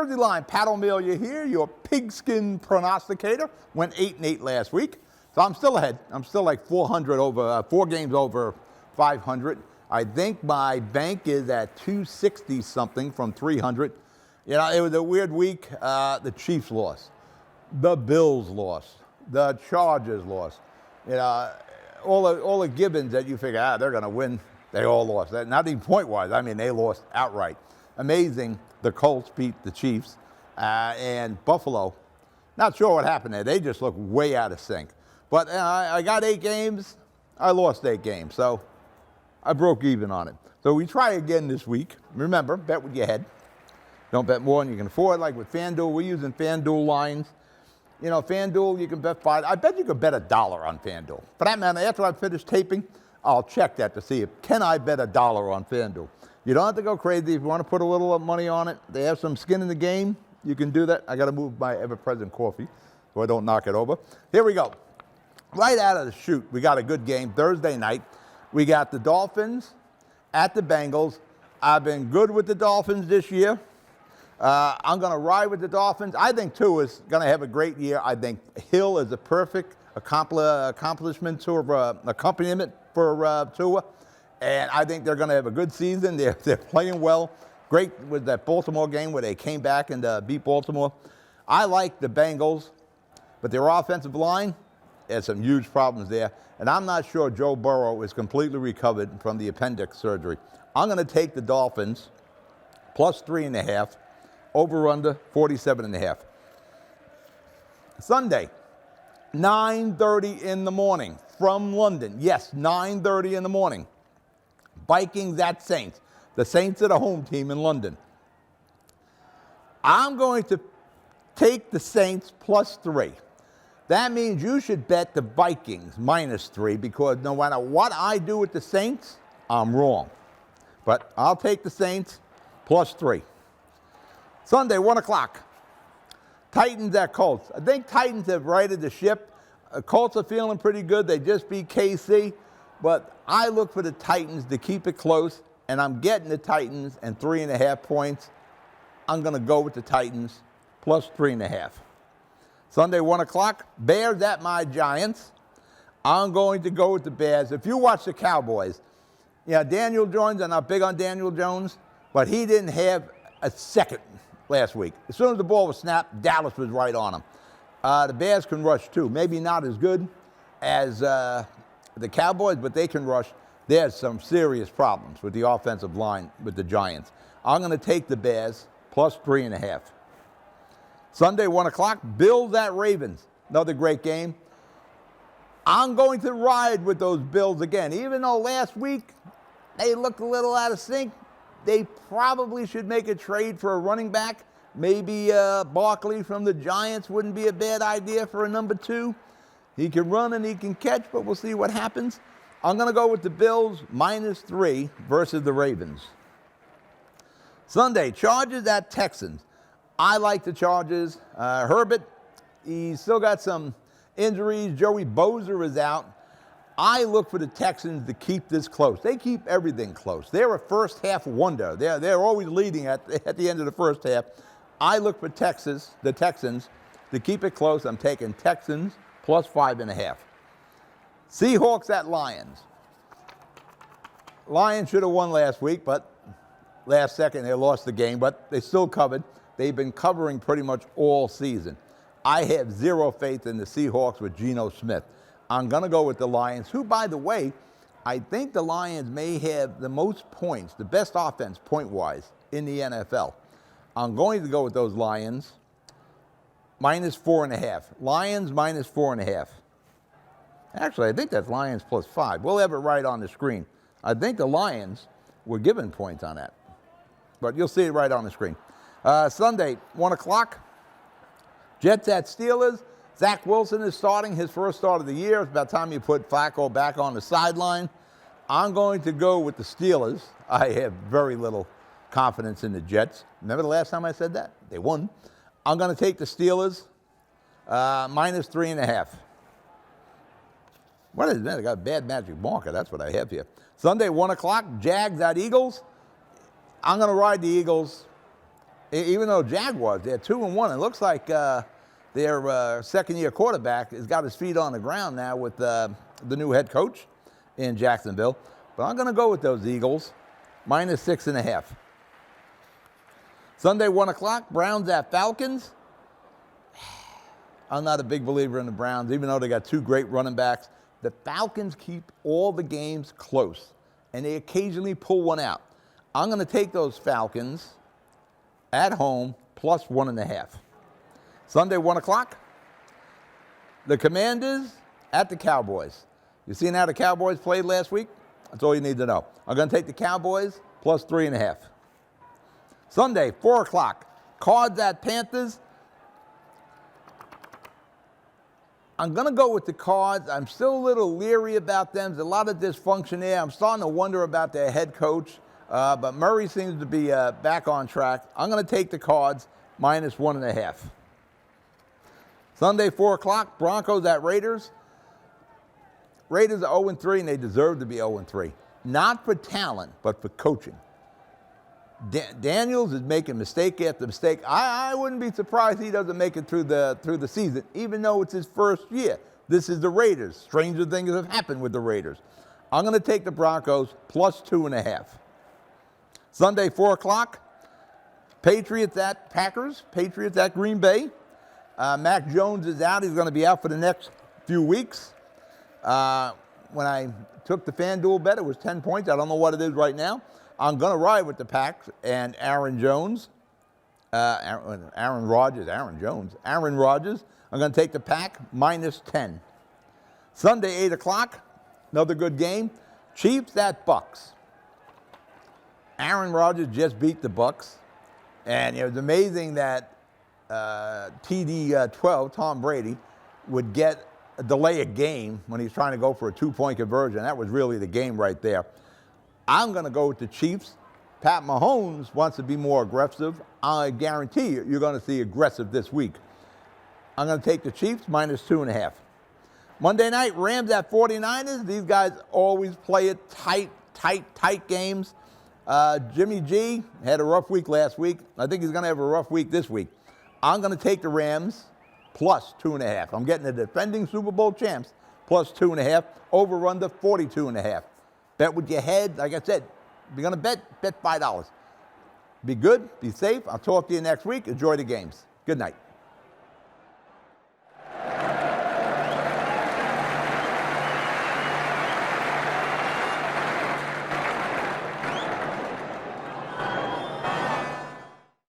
Jersey line, Pat O'Melia here, your pigskin prognosticator. Went 8-8 last week, so I'm still ahead. I'm still like 400 over, 4 games over 500. I think my bank is at 260 something from 300. You know, it was a weird week. The Chiefs lost, the Bills lost, the Chargers lost. You know, all the givens that you figure, they're going to win, they all lost. Not even point-wise. I mean, they lost outright. Amazing. The Colts beat the Chiefs. And Buffalo, not sure what happened there. They just look way out of sync. But I got 8 games. I lost 8 games. So I broke even on it. So we try again this week. Remember, bet with your head. Don't bet more than you can afford. Like with FanDuel, we're using FanDuel lines. You know, FanDuel, you can bet 5. I bet you could bet $1 on FanDuel. For that matter, after I finish taping, I'll check that to see if can I bet $1 on FanDuel. You don't have to go crazy. If you want to put a little money on it, they have some skin in the game. You can do that. I got to move my ever-present coffee so I don't knock it over. Here we go. Right out of the chute, we got a good game Thursday night. We got the Dolphins at the Bengals. I've been good with the Dolphins this year. I'm going to ride with the Dolphins. I think Tua is going to have a great year. I think Hill is a perfect accompaniment for Tua. And I think they're going to have a good season. They're playing well. Great with that Baltimore game where they came back and beat Baltimore. I like the Bengals, but their offensive line has some huge problems there. And I'm not sure Joe Burrow is completely recovered from the appendix surgery. I'm going to take the Dolphins plus 3.5, over/under 47.5. Sunday, 9:30 in the morning from London. Yes, 9:30 in the morning. Vikings at Saints. The Saints are the home team in London. I'm going to take the Saints plus 3. That means you should bet the Vikings minus 3 because no matter what I do with the Saints, I'm wrong. But I'll take the Saints plus 3. Sunday, 1 o'clock. Titans at Colts. I think Titans have righted the ship. Colts are feeling pretty good. They just beat KC. But I look for the Titans to keep it close, and I'm getting the Titans and 3.5 points. I'm going to go with the Titans plus 3.5. Sunday, 1 o'clock, Bears at my Giants. I'm going to go with the Bears. If you watch the Cowboys, Daniel Jones, I'm not big on Daniel Jones, but he didn't have a second last week. As soon as the ball was snapped, Dallas was right on him. The Bears can rush too. Maybe not as good as the Cowboys, but they can rush. There's some serious problems with the offensive line with the Giants. I'm going to take the Bears plus 3.5. Sunday, 1 o'clock, Bills at Ravens. Another great game. I'm going to ride with those Bills again. Even though last week they looked a little out of sync, they probably should make a trade for a running back. Maybe Barkley from the Giants wouldn't be a bad idea for a number 2. He can run and he can catch, but we'll see what happens. I'm going to go with the Bills minus 3 versus the Ravens. Sunday, Chargers at Texans. I like the Chargers. Herbert, he's still got some injuries. Joey Bosa is out. I look for the Texans to keep this close. They keep everything close. They're a first-half wonder. They're always leading at the end of the first half. I look for the Texans, to keep it close. I'm taking Texans plus 5.5. Seahawks at Lions. Lions should have won last week, but last second they lost the game, but they still covered. They've been covering pretty much all season. I have zero faith in the Seahawks with Geno Smith. I'm going to go with the Lions, who, by the way, I think the Lions may have the most points, the best offense point-wise in the NFL. I'm going to go with those Lions minus 4.5. Lions minus 4.5. Actually, I think that's Lions plus 5. We'll have it right on the screen. I think the Lions were given points on that. But you'll see it right on the screen. Sunday, 1 o'clock. Jets at Steelers. Zach Wilson is starting his first start of the year. It's about time you put Flacco back on the sideline. I'm going to go with the Steelers. I have very little confidence in the Jets. Remember the last time I said that? They won. I'm going to take the Steelers minus 3.5. What is that? I got a bad magic marker. That's what I have here. Sunday, 1 o'clock, Jags at Eagles. I'm going to ride the Eagles Even though Jaguars, they're 2-1. It looks like their second-year quarterback has got his feet on the ground now with the new head coach in Jacksonville. But I'm going to go with those Eagles, minus 6.5. Sunday, 1 o'clock, Browns at Falcons. I'm not a big believer in the Browns, even though they got two great running backs. The Falcons keep all the games close, and they occasionally pull one out. I'm going to take those Falcons at home, plus 1.5. Sunday, 1 o'clock, the Commanders at the Cowboys. You seen how the Cowboys played last week? That's all you need to know. I'm going to take the Cowboys, plus 3.5. Sunday, 4 o'clock, Cards at Panthers. I'm going to go with the Cards. I'm still a little leery about them. There's a lot of dysfunction there. I'm starting to wonder about their head coach. But Murray seems to be back on track. I'm going to take the Cards, minus 1.5. Sunday, 4 o'clock, Broncos at Raiders. Raiders are 0-3, and they deserve to be 0-3. Not for talent, but for coaching. Daniels is making mistake after mistake. I wouldn't be surprised he doesn't make it through the season, even though it's his first year. This is the Raiders. Stranger things have happened with the Raiders. I'm going to take the Broncos, plus 2.5. Sunday, 4 o'clock, Patriots at Packers. Patriots at Green Bay. Mac Jones is out. He's going to be out for the next few weeks. When I took the FanDuel bet, it was 10 points. I don't know what it is right now. I'm going to ride with the Packs and Aaron Rodgers. Aaron Rodgers. I'm going to take the Pack, minus 10. Sunday, 8 o'clock, another good game. Chiefs at Bucks. Aaron Rodgers just beat the Bucks, and it was amazing that TD12, Tom Brady, would delay a game when he's trying to go for a 2-point conversion. That was really the game right there. I'm going to go with the Chiefs. Pat Mahomes wants to be more aggressive. I guarantee you're going to see aggressive this week. I'm going to take the Chiefs, minus 2.5. Monday night, Rams at 49ers. These guys always play it tight games. Jimmy G had a rough week last week. I think he's going to have a rough week this week. I'm going to take the Rams, plus 2.5. I'm getting the defending Super Bowl champs, plus 2.5. Over under 42.5. Bet with your head. Like I said, if you're going to bet $5. Be good, be safe. I'll talk to you next week. Enjoy the games. Good night.